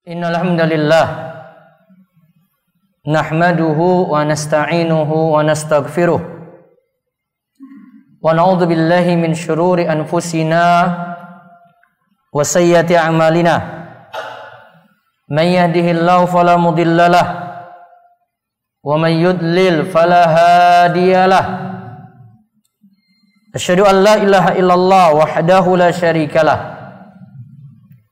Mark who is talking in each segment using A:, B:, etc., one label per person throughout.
A: Innal hamdalillah nahmaduhu wa nasta'inuhu wa nastaghfiruh wa na'udzu billahi min shururi anfusina wa sayyiati a'malina man yahdihillahu fala mudhillalah wa man yudlil fala hadiyalah. Asyhadu an la ilaha illallah wahdahu la syarikalah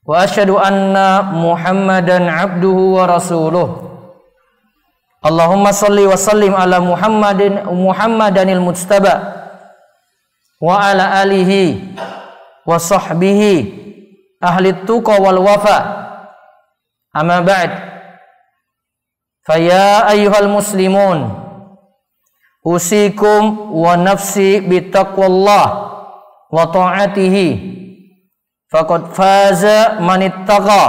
A: wa asyhadu anna Muhammadan abduhu wa rasuluh. Allahumma salli wa sallim ala Muhammadanil mujtaba wa ala alihi wa sahbihi ahli tuqa wal wafa. Amma ba'd. Fa ya ayyuhal muslimun usikum wa nafsi bitaqwallah wa ta'atihi faqad faza man ittaqa.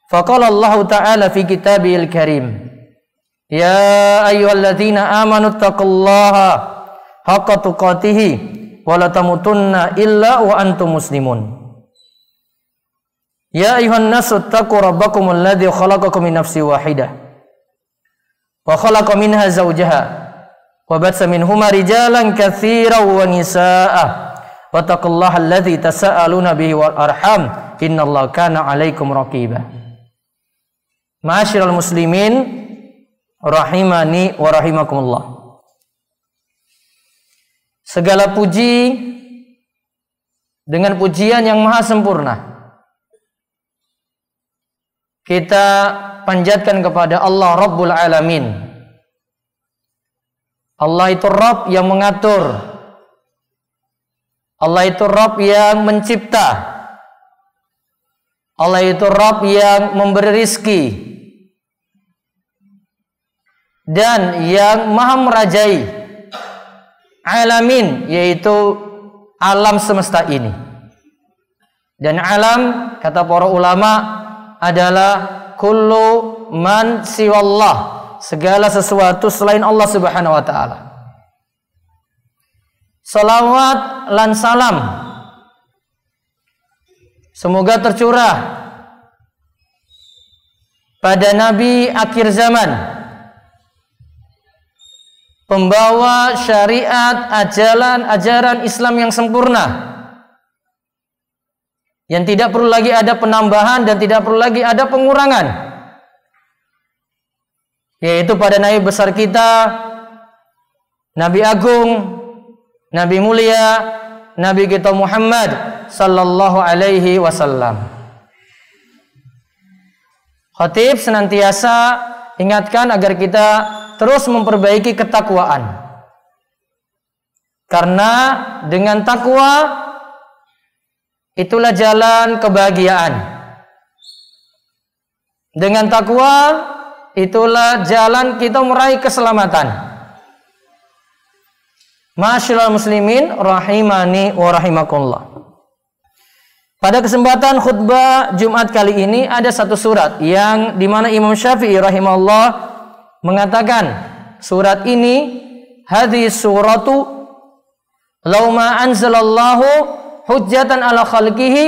A: Faqala Allah Ta'ala fi kitabihil karim, ya ayyuhalladzina amanu taqullaha haqqa tuqatih wa la tamutunna illa wa antum muslimun. Ya ayyuhan nasu taqu rabbakumul ladzi khalaqakum min nafsin wahidah wa khalaqa minha zawjaha wa batsa minhuma rijalan katsiran wa nisaa'a wattaqullaha alladzi tasaaluna bihi wal arham innallaha kana 'alaikum raqiba. Ma'asyiral muslimin rahimani wa rahimakumullah. Segala puji dengan pujian yang maha sempurna kita panjatkan kepada Allah Rabbul Alamin. Allah itu Rabb yang mengatur, Allah itu Rabb yang mencipta, Allah itu Rabb yang memberi rizki dan yang maha merajai alamin, yaitu alam semesta ini. Dan alam, kata para ulama, adalah kullu man siwallah, segala sesuatu selain Allah Subhanahu wa ta'ala. Salawat lan salam semoga tercurah pada Nabi akhir zaman, pembawa syariat, ajaran Islam yang sempurna, yang tidak perlu lagi ada penambahan dan tidak perlu lagi ada pengurangan, yaitu pada Nabi besar kita, Nabi Agung, Nabi mulia, Nabi kita Muhammad sallallahu alaihi wasallam. Khatib senantiasa ingatkan agar kita terus memperbaiki ketakwaan, karena dengan takwa itulah jalan kebahagiaan. Dengan takwa itulah jalan kita meraih keselamatan. Ma'asyiral muslimin rahimani wa rahimakumullah. Pada kesempatan khutbah Jumat kali ini ada satu surat yang dimana Imam Syafi'i rahimahullah mengatakan, surat ini hadhihi suratu law ma anzalallahu hujjatan ala khalqihi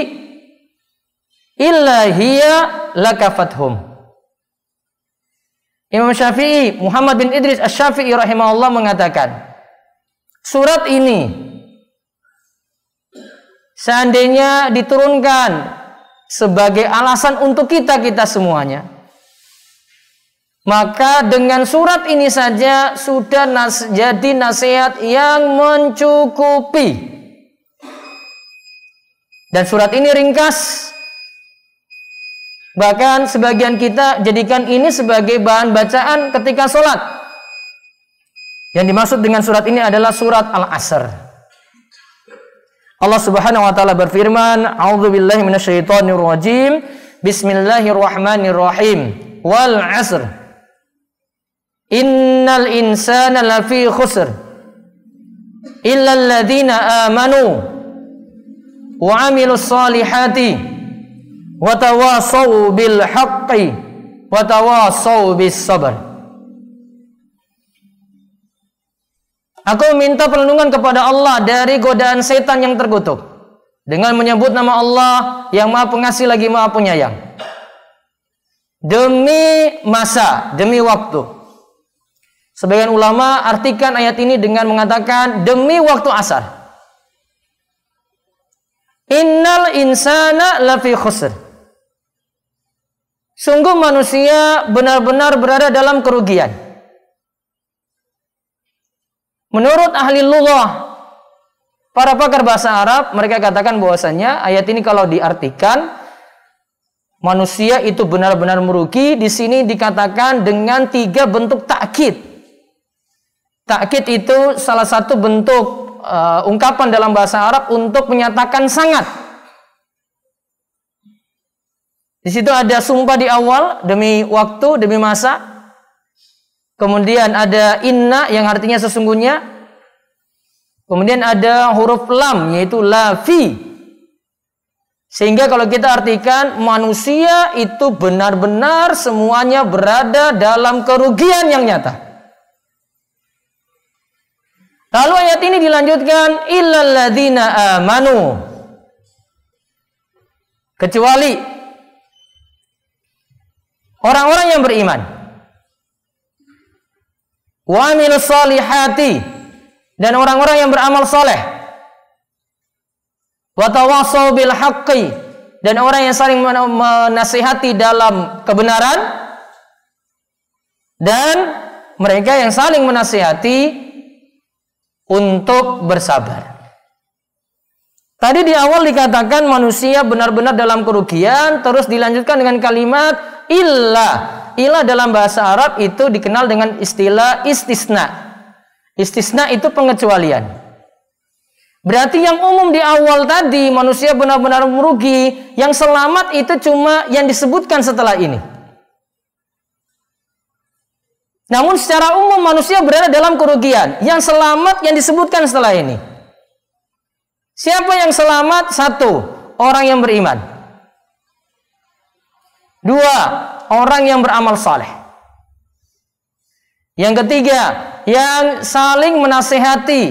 A: illa hiya lakafathum. Imam Syafi'i Muhammad bin Idris Asy-Syafi'i rahimahullah mengatakan, surat ini seandainya diturunkan sebagai alasan untuk kita semuanya, maka dengan surat ini saja sudah jadi nasihat yang mencukupi. Dan surat ini ringkas, bahkan sebagian kita jadikan ini sebagai bahan bacaan ketika sholat. Yang dimaksud dengan surat ini adalah surat Al-Asr. Allah Subhanahu wa taala berfirman, a'udzubillahi minasyaitonir rajim, bismillahirrahmanirrahim, wal 'asr innal insana lafi khusr illa alladzina amanu wa 'amilus solihati wa tawassaw bil haqqi wa tawassaw bis sabr. Aku minta perlindungan kepada Allah dari godaan setan yang terkutuk. dengan menyebut nama Allah yang Maha Pengasih lagi Maha Penyayang. Demi masa, demi waktu. Sebagian ulama artikan ayat ini dengan mengatakan demi waktu asar. Innal insana lafi khusr. Sungguh manusia benar-benar berada dalam kerugian. Menurut ahli lughah, para pakar bahasa Arab, mereka katakan bahwasanya ayat ini kalau diartikan manusia itu benar-benar merugi, di sini dikatakan dengan 3 bentuk takkid. Takkid itu salah satu bentuk ungkapan dalam bahasa Arab untuk menyatakan sangat. Di situ ada sumpah di awal demi waktu, demi masa. Kemudian ada inna yang artinya sesungguhnya. Kemudian ada huruf lam yaitu la fi. Sehingga kalau kita artikan manusia itu benar-benar semuanya berada dalam kerugian yang nyata. Lalu ayat ini dilanjutkan illal ladzina amanu. Kecuali orang-orang yang beriman. Wa amilus solihati, dan orang-orang yang beramal soleh. Wa tawassaw bil haqqi, dan orang yang saling menasihati dalam kebenaran, dan mereka yang saling menasihati untuk bersabar. Tadi di awal dikatakan manusia benar-benar dalam kerugian, terus dilanjutkan dengan kalimat illa. Illa dalam bahasa Arab itu dikenal dengan istilah istisna. Istisna itu pengecualian. Berarti yang umum di awal tadi manusia benar-benar merugi, yang selamat itu cuma yang disebutkan setelah ini. Namun secara umum manusia berada dalam kerugian, yang selamat yang disebutkan setelah ini. Siapa yang selamat? 1, orang yang beriman. 2, orang yang beramal saleh. Yang ketiga, yang saling menasihati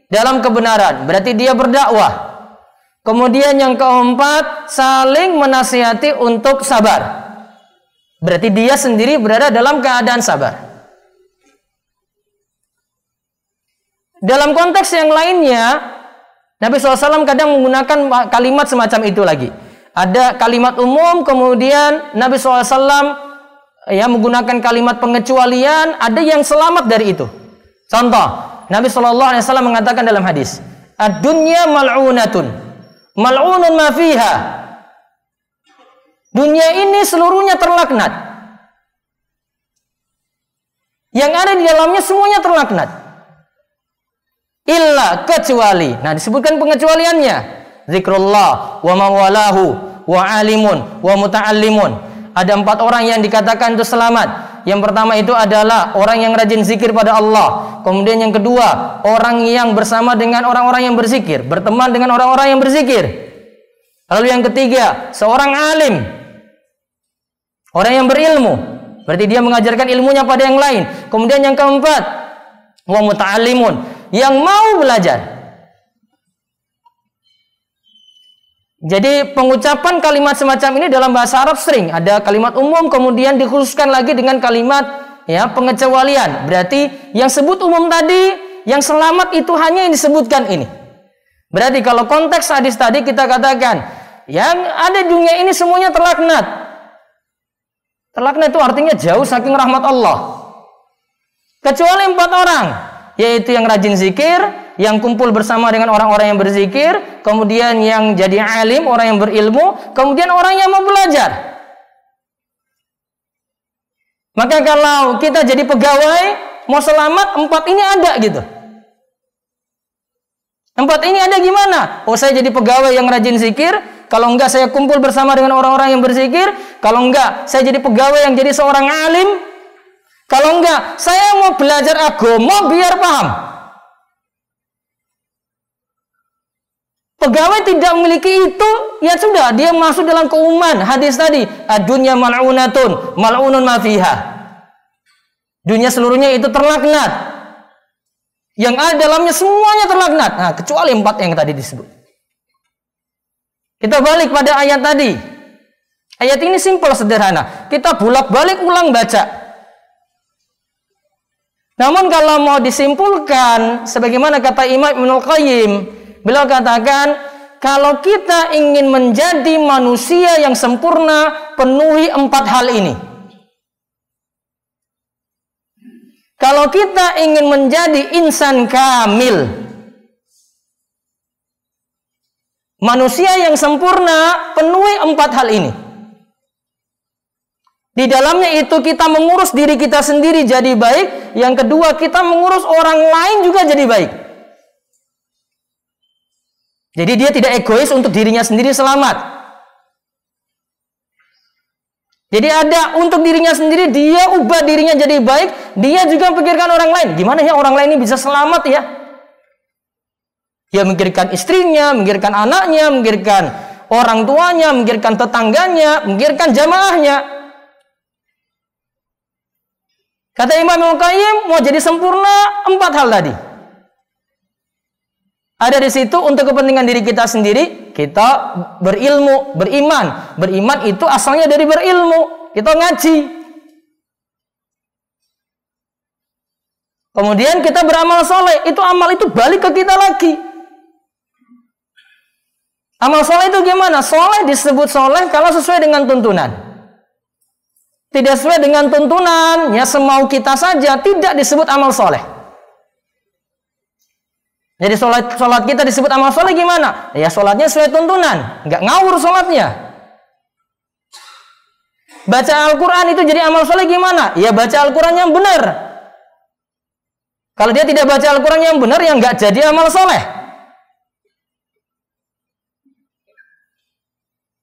A: dalam kebenaran, berarti dia berdakwah. Kemudian yang keempat, saling menasihati untuk sabar, berarti dia sendiri berada dalam keadaan sabar. Dalam konteks yang lainnya, Nabi SAW kadang menggunakan kalimat semacam itu lagi. Ada kalimat umum, kemudian Nabi SAW menggunakan kalimat pengecualian, ada yang selamat dari itu. Contoh, Nabi SAW mengatakan dalam hadis, ad-dunya mal'unatun, mal'unun ma fiha. Dunia ini seluruhnya terlaknat. Yang ada di dalamnya semuanya terlaknat. Illa, kecuali. Nah, disebutkan pengecualiannya. Zikrullah wa mawalahu wa alimun wa muta'allimun. Ada 4 orang yang dikatakan itu selamat. Yang pertama itu adalah orang yang rajin zikir pada Allah. Kemudian yang kedua, orang yang bersama dengan orang-orang yang berzikir, berteman dengan orang-orang yang berzikir. Lalu yang ketiga, seorang alim, orang yang berilmu, berarti dia mengajarkan ilmunya pada yang lain. Kemudian yang keempat, wa muta'allimun, yang mau belajar. Jadi pengucapan kalimat semacam ini dalam bahasa Arab sering ada kalimat umum, kemudian dikhususkan lagi dengan kalimat pengecualian. Berarti yang sebut umum tadi, yang selamat itu hanya yang disebutkan ini. Berarti kalau konteks hadis tadi kita katakan yang ada di dunia ini semuanya terlaknat. Terlaknat itu artinya jauh saking rahmat Allah. Kecuali 4 orang, yaitu yang rajin zikir, yang kumpul bersama dengan orang-orang yang berzikir, kemudian yang jadi alim, orang yang berilmu, kemudian orang yang mau belajar. Maka kalau kita jadi pegawai, mau selamat, 4 ini ada gitu. 4 ini ada gimana? Oh, saya jadi pegawai yang rajin zikir, kalau enggak saya kumpul bersama dengan orang-orang yang berzikir, kalau enggak saya jadi pegawai yang jadi seorang alim, kalau enggak saya mau belajar agama biar paham. Pegawai tidak memiliki itu, ya sudah, dia masuk dalam keumuman hadis tadi, ad-dunya mal'unatun, mal'unun ma fiha. Dunia seluruhnya itu terlaknat. Yang ada dalamnya semuanya terlaknat. Nah, kecuali 4 yang tadi disebut. Kita balik pada ayat tadi. Ayat ini simpel sederhana. Kita bolak-balik ulang baca. Namun kalau mau disimpulkan, sebagaimana kata Imam Ibnul Qayyim, beliau katakan, kalau kita ingin menjadi manusia yang sempurna, penuhi 4 hal ini. Kalau kita ingin menjadi insan kamil, manusia yang sempurna, penuhi 4 hal ini. Di dalamnya itu kita mengurus diri kita sendiri jadi baik. Yang kedua, kita mengurus orang lain juga jadi baik. Jadi dia tidak egois untuk dirinya sendiri selamat. Jadi ada untuk dirinya sendiri, dia ubah dirinya jadi baik. Dia juga pikirkan orang lain. Gimana ya orang lain ini bisa selamat ya? Dia memikirkan istrinya, memikirkan anaknya, memikirkan orang tuanya, memikirkan tetangganya, memikirkan jamaahnya. Kata Imam Ibnul Qayyim, mau jadi sempurna 4 hal tadi. Ada di situ untuk kepentingan diri kita sendiri, kita berilmu, beriman. Beriman itu asalnya dari berilmu, kita ngaji. Kemudian kita beramal soleh, itu amal itu balik ke kita lagi. Amal soleh itu gimana? Soleh disebut soleh kalau sesuai dengan tuntunan. Tidak sesuai dengan tuntunan, ya semau kita saja, tidak disebut amal soleh. Jadi sholat kita disebut amal soleh gimana? Ya sholatnya sesuai tuntunan, nggak ngawur sholatnya. Baca Al-Quran itu jadi amal soleh gimana? Ya baca Al-Quran yang benar. Kalau dia tidak baca Al-Quran yang benar, ya nggak jadi amal soleh.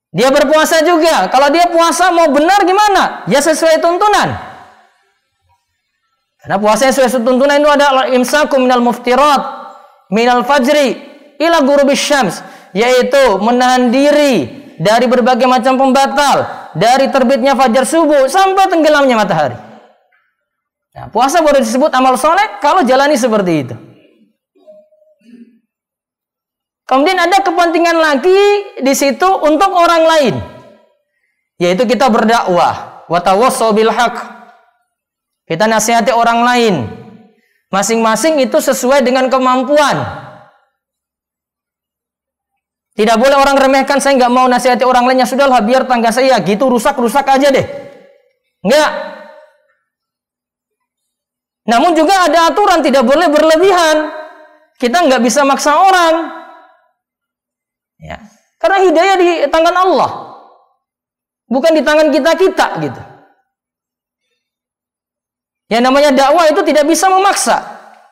A: Dia berpuasa juga. Kalau dia puasa mau benar gimana? Ya sesuai tuntunan. Karena puasa sesuai tuntunan itu ada imsaku minal muftirat, minal fajri, ila ghurubis syams, yaitu menahan diri dari berbagai macam pembatal, dari terbitnya fajar subuh sampai tenggelamnya matahari. Nah, puasa baru disebut amal soleh kalau jalani seperti itu. Kemudian ada kepentingan lagi di situ untuk orang lain, yaitu kita berdakwah, wa tawassaw bil haq. Kita nasihati orang lain, masing-masing itu sesuai dengan kemampuan. Tidak boleh orang remehkan, saya nggak mau nasihati orang lainnya, sudahlah biar tangga saya gitu rusak aja deh. Enggak. Namun juga ada aturan, tidak boleh berlebihan. Kita nggak bisa maksa orang. Ya, karena hidayah di tangan Allah, bukan di tangan kita gitu. Yang namanya dakwah itu tidak bisa memaksa.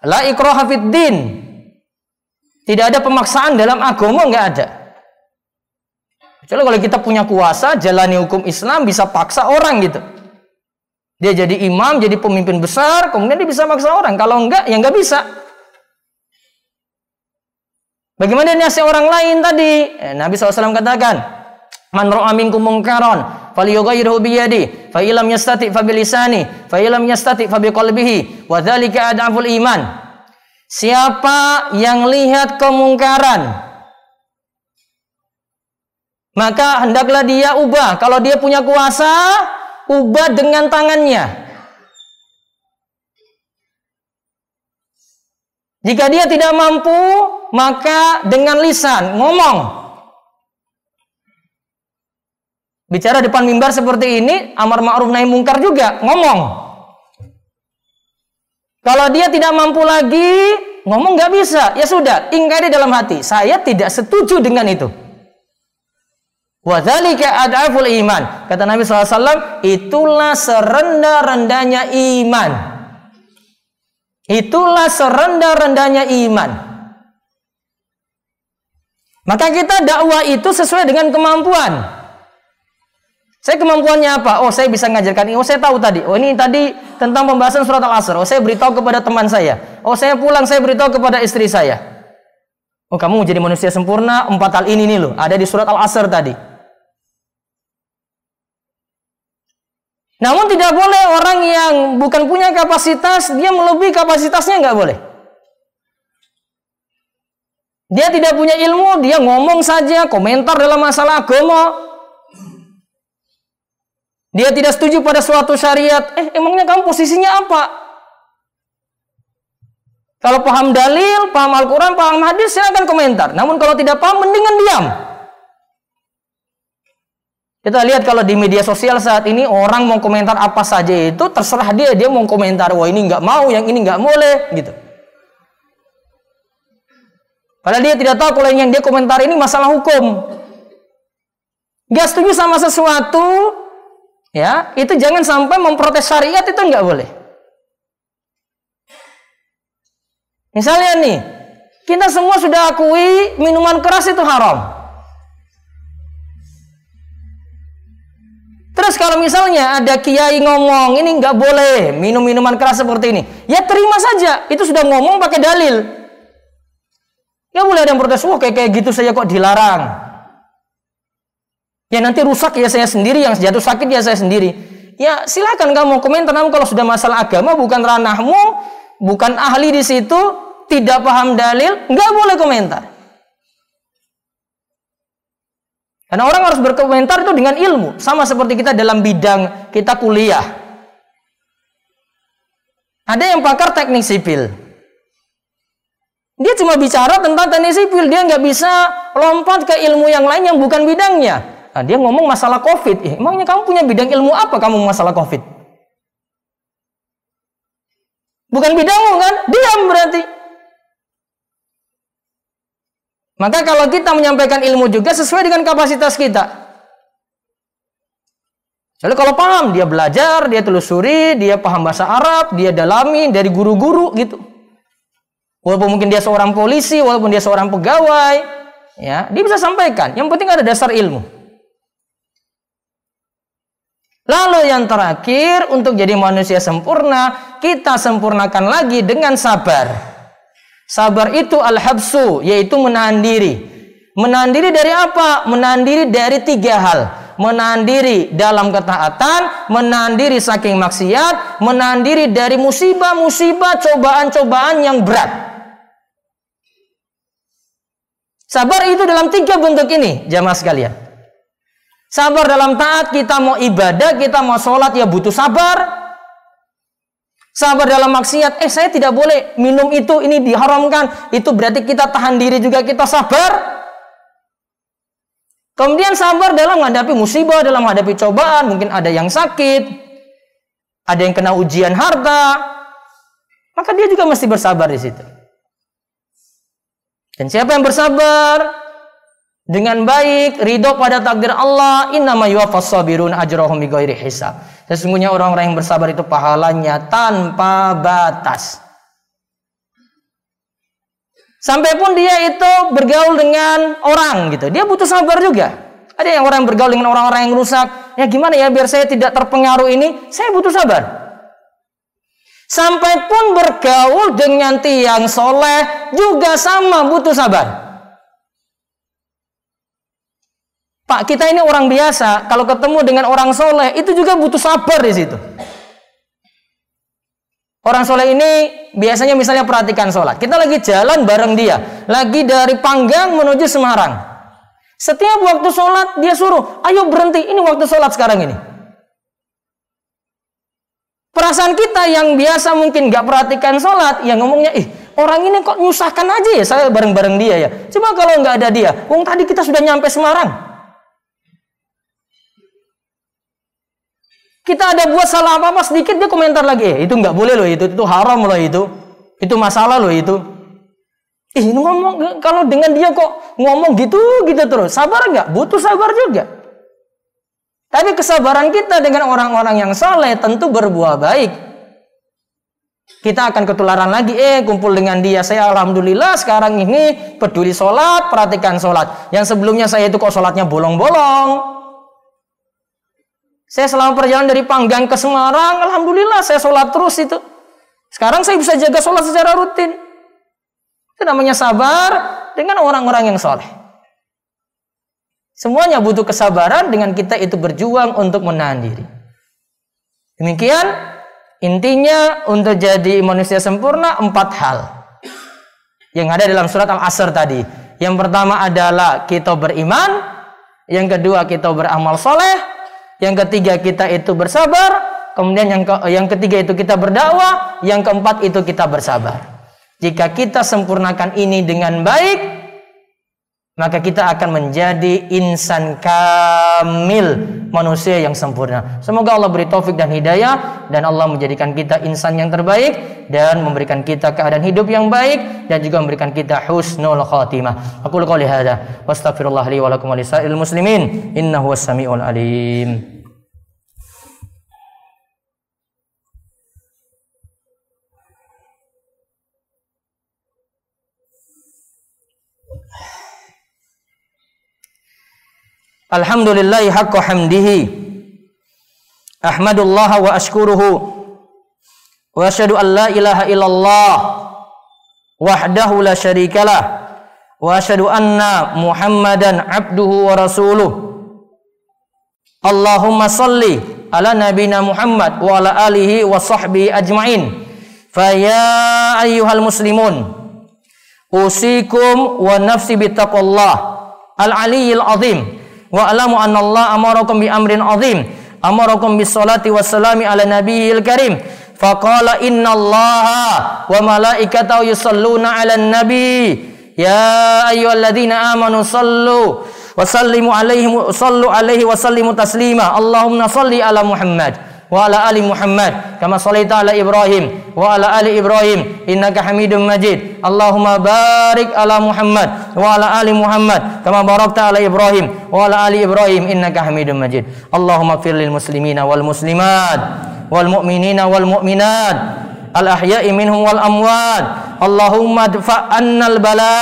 A: La ikraha fid din. Tidak ada pemaksaan dalam agama, nggak ada. Kecuali kalau kita punya kuasa, jalani hukum Islam, bisa paksa orang gitu. Dia jadi imam, jadi pemimpin besar, kemudian dia bisa maksa orang. Kalau enggak, ya nggak bisa. Bagaimana dia nasihat orang lain tadi? Nabi SAW katakan, man ra'a minkum munkaran falyughayyirhu bi yadihi, fa illam yastati' fa bi lisanihi, fa illam yastati' fa bi qalbihi, wa dzalika ad'aful iman. Siapa yang lihat kemungkaran, maka hendaklah dia ubah. Kalau dia punya kuasa, ubah dengan tangannya. Jika dia tidak mampu, maka dengan lisan, ngomong. Bicara depan mimbar seperti ini, amar ma'ruf nahi mungkar juga, ngomong. Kalau dia tidak mampu lagi, ngomong nggak bisa, ya sudah, ingkari dalam hati. Saya tidak setuju dengan itu. Wa dzalika ad'aful iman. Kata Nabi SAW, itulah serendah-rendahnya iman. Itulah serendah-rendahnya iman. Maka kita dakwah itu sesuai dengan kemampuan. Saya kemampuannya apa? Oh, saya bisa ngajarkan ini. Oh, saya tahu tadi. Oh, ini tadi tentang pembahasan surat Al-Asr. Oh, saya beritahu kepada teman saya. Oh, saya pulang, saya beritahu kepada istri saya. Oh, kamu jadi manusia sempurna, 4 hal ini nih loh. Ada di surat Al-Asr tadi. Namun tidak boleh orang yang bukan punya kapasitas, dia melebihi kapasitasnya, nggak boleh. Dia tidak punya ilmu, dia ngomong saja, komentar dalam masalah agama. Dia tidak setuju pada suatu syariat. Emangnya kamu posisinya apa? Kalau paham dalil, paham Al-Quran, paham hadis, silakan komentar. Namun kalau tidak paham, mendingan diam. Kita lihat kalau di media sosial saat ini, orang mau komentar apa saja itu, terserah dia. Dia mau komentar, wah ini nggak mau, yang ini nggak boleh, gitu. Padahal dia tidak tahu kalau yang dia komentar ini masalah hukum. Gak setuju sama sesuatu, ya, itu jangan sampai memprotes syariat, itu nggak boleh. Misalnya nih, kita semua sudah akui minuman keras itu haram. Terus kalau misalnya ada kiai ngomong, ini nggak boleh minum minuman keras seperti ini, ya terima saja, itu sudah ngomong pakai dalil. Nggak boleh ada yang protes, wah kayak gitu saya kok dilarang. Ya nanti rusak ya saya sendiri, yang jatuh sakit ya saya sendiri. Ya silakan kamu komentar, namun kalau sudah masalah agama bukan ranahmu, bukan ahli di situ, tidak paham dalil, nggak boleh komentar. Karena orang harus berkomentar itu dengan ilmu, sama seperti kita dalam bidang kita kuliah. Ada yang pakar teknik sipil. Dia cuma bicara tentang teknik sipil, dia nggak bisa lompat ke ilmu yang lain yang bukan bidangnya. Nah, dia ngomong masalah COVID. Emangnya kamu punya bidang ilmu apa kamu masalah COVID? Bukan bidangmu kan? Diam berarti. Maka kalau kita menyampaikan ilmu juga sesuai dengan kapasitas kita. Jadi kalau paham, dia belajar, dia telusuri, dia paham bahasa Arab, dia dalami dari guru-guru gitu. Walaupun mungkin dia seorang polisi, walaupun dia seorang pegawai, ya, dia bisa sampaikan. Yang penting ada dasar ilmu. Lalu yang terakhir, untuk jadi manusia sempurna, kita sempurnakan lagi dengan sabar. Sabar itu al-habsu, yaitu menahan diri. Menahan diri dari apa? Menahan diri dari 3 hal. Menahan diri dalam ketaatan, menahan diri saking maksiat, menahan diri dari musibah-musibah, cobaan-cobaan yang berat. Sabar itu dalam 3 bentuk ini, jamaah sekalian. Sabar dalam taat, kita mau ibadah, kita mau sholat, ya butuh sabar. Sabar dalam maksiat, saya tidak boleh minum itu, ini diharamkan. Itu berarti kita tahan diri juga, kita sabar. Kemudian sabar dalam menghadapi musibah, dalam menghadapi cobaan. Mungkin ada yang sakit, ada yang kena ujian harta. Maka dia juga mesti bersabar di situ. Dan siapa yang bersabar dengan baik, ridho pada takdir Allah, innama yuwaffas sabirun ajrahum bighairi hisab. Sesungguhnya orang-orang yang bersabar itu pahalanya tanpa batas. Sampai pun dia itu bergaul dengan orang gitu, dia butuh sabar juga. Ada yang orang yang bergaul dengan orang-orang yang rusak, ya gimana ya biar saya tidak terpengaruh ini, saya butuh sabar. Sampai pun bergaul dengan tiang soleh juga sama, butuh sabar. Pak, kita ini orang biasa, kalau ketemu dengan orang soleh, itu juga butuh sabar di situ. Orang soleh ini biasanya misalnya perhatikan sholat. Kita lagi jalan bareng dia, lagi dari Panggang menuju Semarang. Setiap waktu sholat, dia suruh, ayo berhenti, ini waktu sholat sekarang ini. Perasaan kita yang biasa mungkin gak perhatikan sholat, yang ngomongnya, orang ini kok nyusahkan aja ya, saya bareng-bareng dia ya. Coba kalau nggak ada dia, wong tadi kita sudah nyampe Semarang. Kita ada buat salah apa-apa sedikit, dia komentar lagi, itu nggak boleh loh, itu haram loh, itu masalah loh itu. Ini ngomong, kalau dengan dia kok ngomong gitu terus, sabar nggak? Butuh sabar juga. Tapi kesabaran kita dengan orang-orang yang saleh tentu berbuah baik. Kita akan ketularan lagi, kumpul dengan dia, saya alhamdulillah sekarang ini peduli sholat, perhatikan sholat. Yang sebelumnya saya itu kok sholatnya bolong-bolong. Saya selama perjalanan dari Panggang ke Semarang, alhamdulillah saya sholat terus itu. Sekarang saya bisa jaga sholat secara rutin. Itu namanya sabar dengan orang-orang yang soleh. Semuanya butuh kesabaran dengan kita itu berjuang untuk menahan diri. Demikian intinya untuk jadi manusia sempurna 4 hal. yang ada dalam surat Al-Asr tadi. Yang pertama adalah kita beriman, yang kedua kita beramal soleh, yang ketiga kita itu bersabar, kemudian yang ketiga itu kita berdakwah, yang keempat itu kita bersabar. Jika kita sempurnakan ini dengan baik, maka kita akan menjadi insan kamil, manusia yang sempurna. Semoga Allah beri taufik dan hidayah, dan Allah menjadikan kita insan yang terbaik, dan memberikan kita keadaan hidup yang baik, dan juga memberikan kita husnul khatimah. Aku qouli hadza wastaghfirullah li wa lakum wa lisa'il muslimin innahu was-sami'ul alim. Alhamdulillahi haqqa hamdihi, ahmadullah wa ashkuruhu, wa asyhadu an la ilaha illallah wahdahu la syarikalah, wa asyhadu anna Muhammadan abduhu wa rasuluh. Allahumma salli ala nabina Muhammad wa ala alihi wa sahbihi ajma'in. Fa ya ayyuhal muslimun, usikum wa nafsi bittaqullah al-aliyyil azim. Wa alamu anna Allah amarakum bi amrin azim, amarakum bis salati wassalami ala nabiyil karim. Faqala inna Allaha wa malaikatahu yusalluna 'alan nabi ya ayyuhalladzina amanu sallu wa sallimu alaihi wa sallimu taslima. Allahumma salli ala Muhammad wa ala ali Muhammad kama shallaita ala Ibrahim wa ala ali Ibrahim innaka Hamidum Majid. Allahumma barik ala Muhammad wa ala ali Muhammad kama barakta ala Ibrahim wa ala ali Ibrahim innaka Hamidum Majid. Allahumma fir lil muslimina wal muslimat wal mu'minina wal mu'minat al ahya'i minhum wal amwat. Allahumma dfa' annal bala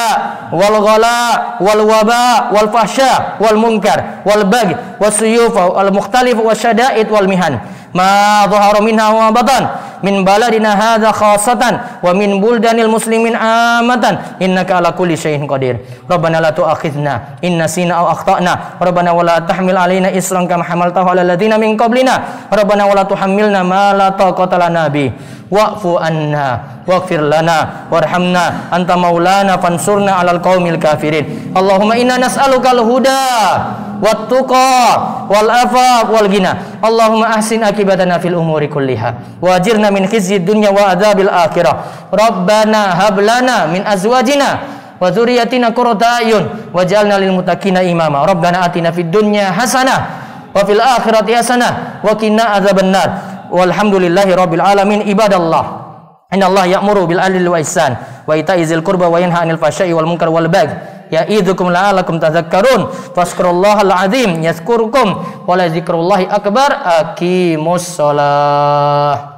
A: wal ghala wal waba wal fahsya wal munkar wal bagh wasuyuf wal mukhtalif wasyada'id wal mihan ma dhahara minha wa batan min baladina hadza khassatan wa min buldanil muslimin amatan innaka ala kulli syai'in qadir. Rabbana la tu'akhidna in nasina aw akhtana, Rabbana wa la tahmil alaina isran kama hamaltahu ala alladziina min qablina, Rabbana wa la tuhammilna ma la taqata lana bi wa'fu anna waghfir lana warhamna anta maulana fansurna 'alal qaumil kafirin. Allahumma inna nas'aluka al-huda wat tuqa wal afaf wal ghina. Allahumma ahsin akibatana fil umuri kulliha wa ajirna min khizyid dunya wa adzabil akhirah. Rabbana hab lana min azwajina wa dzurriyyatina qurrata a'yun waj'alna lil muttaqina imama. Rabbana atina fid dunya hasanah wa fil akhirati hasanah wa qina adzabannar. Walhamdulillahi rabbil alamin. Ibadallah, innallaha ya'muru bil 'adli wal ihsan wa ita'i dzil qurba wa yanha 'anil fahsya'i wal munkar wal baghi ya'idzukum la'allakum tadhakkarun. Fazkurullahal 'azim yazkurkum wa la dzikrullahi akbar. Aqimus shalah.